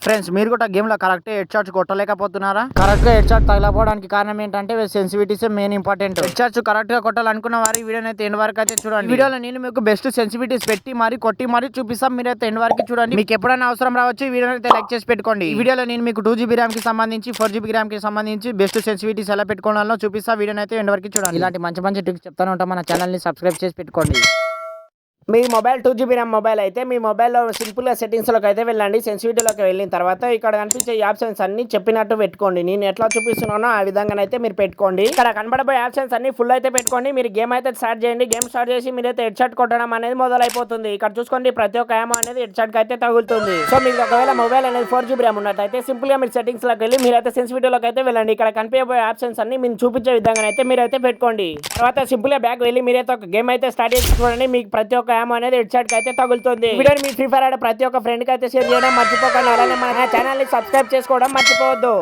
Friends మీరు కూడా game లో కరెక్ట్ హెడ్ షాట్స్ కొట్టలేకపోతున్నారా? కరెక్ట్ గా హెడ్ షాట్ తగలపోవడానికి కారణం ఏంటంటే sensitivities main important. Head shots correct గా కొట్టాలనుకున్న వారి వీడియోని అయితే ఎండ్ వరకు అయితే చూడండి. వీడియోలో నేను మీకు బెస్ట్ సెన్సిటివిటీస్ పెట్టి మరి కొట్టి మరి చూపిస్తాం. మీరైతే ఎండ్ వరకు చూడండి. మీకు ఎప్పుడైనా అవసరం రావచ్చు. ఈ వీడియోని అయితే లైక్ చేసి పెట్టుకోండి. ఈ వీడియోలో నేను మీకు 2GB ర్యామ్ కి సంబంధించి 4GB ర్యామ్ కి సంబంధించి బెస్ట్ సెన్సిటివిటీస్ ఎలా పెట్టుకోవాలో చూపిస్తా. వీడియోని అయితే ఎండ్ వరకు చూడండి. ఇలాంటి మంచి మంచి ట్రిక్స్ చెప్తాను ఉంటాం. మన ఛానల్ ని సబ్స్క్రైబ్ చేసి పెట్టుకోండి. మీ మొబైల్ 2GB ర్యామ్ మొబైల్ అయితే మీ మొబైల్లో సింపుల్గా సెట్టింగ్స్లోకి అయితే వెళ్ళండి. సెన్సిటివిటీలోకి వెళ్ళిన తర్వాత ఇక్కడ కనిపించే ఆప్షన్స్ అన్ని చెప్పినట్టు పెట్టుకోండి. నేను ఎట్లా చూపిస్తున్నానో ఆ విధంగానైతే మీరు పెట్టుకోండి. ఇక్కడ కనబడబోయే ఆప్షన్స్ అన్ని ఫుల్ అయితే పెట్టుకోండి. మీరు గేమ్ అయితే స్టార్ట్ చేయండి. గేమ్ స్టార్ట్ చేసి మీరైతే హెడ్ షాట్ కొట్టడం అనేది మొదలైపోతుంది. ఇక్కడ చూసుకోండి ప్రతి ఒక్క యామో అనేది హెడ్ షాట్ కి అయితే తగులుతుంది. సో మీకు ఒకవేళ మొబైల్ అనేది 4GB ర్యామ్ ఉన్నట్టయితే సింపుల్ గా మీరు సెట్టింగ్స్ లోకి వెళ్ళి మీరైతే సెన్సిటివిటీలోకి అయితే వెళ్ళండి. ఇక్కడ కనిపించబోయే ఆప్షన్స్ అన్ని మీరు చూపించే విధంగా అయితే మీరైతే పెట్టుకోండి. తర్వాత సింపుల్ గా బ్యాక్ వెళ్ళి మీరైతే ఒక గేమ్ అయితే స్టార్ట్ చేసి చూడండి. మీకు ప్రతి ఒక్క యామో అనేది హెడ్ షాట్ కి అయితే తగులుతుంది. వీడియోని మీ ఫ్రీ ఫైర్ ఆడే ప్రతి ఒక్క ఫ్రెండ్ కి అయితే షేర్ చేయడం మర్చిపోకండి. అలానే మన ఛానల్ ని సబ్స్క్రైబ్ చేసుకోవడం మర్చిపోవద్దు.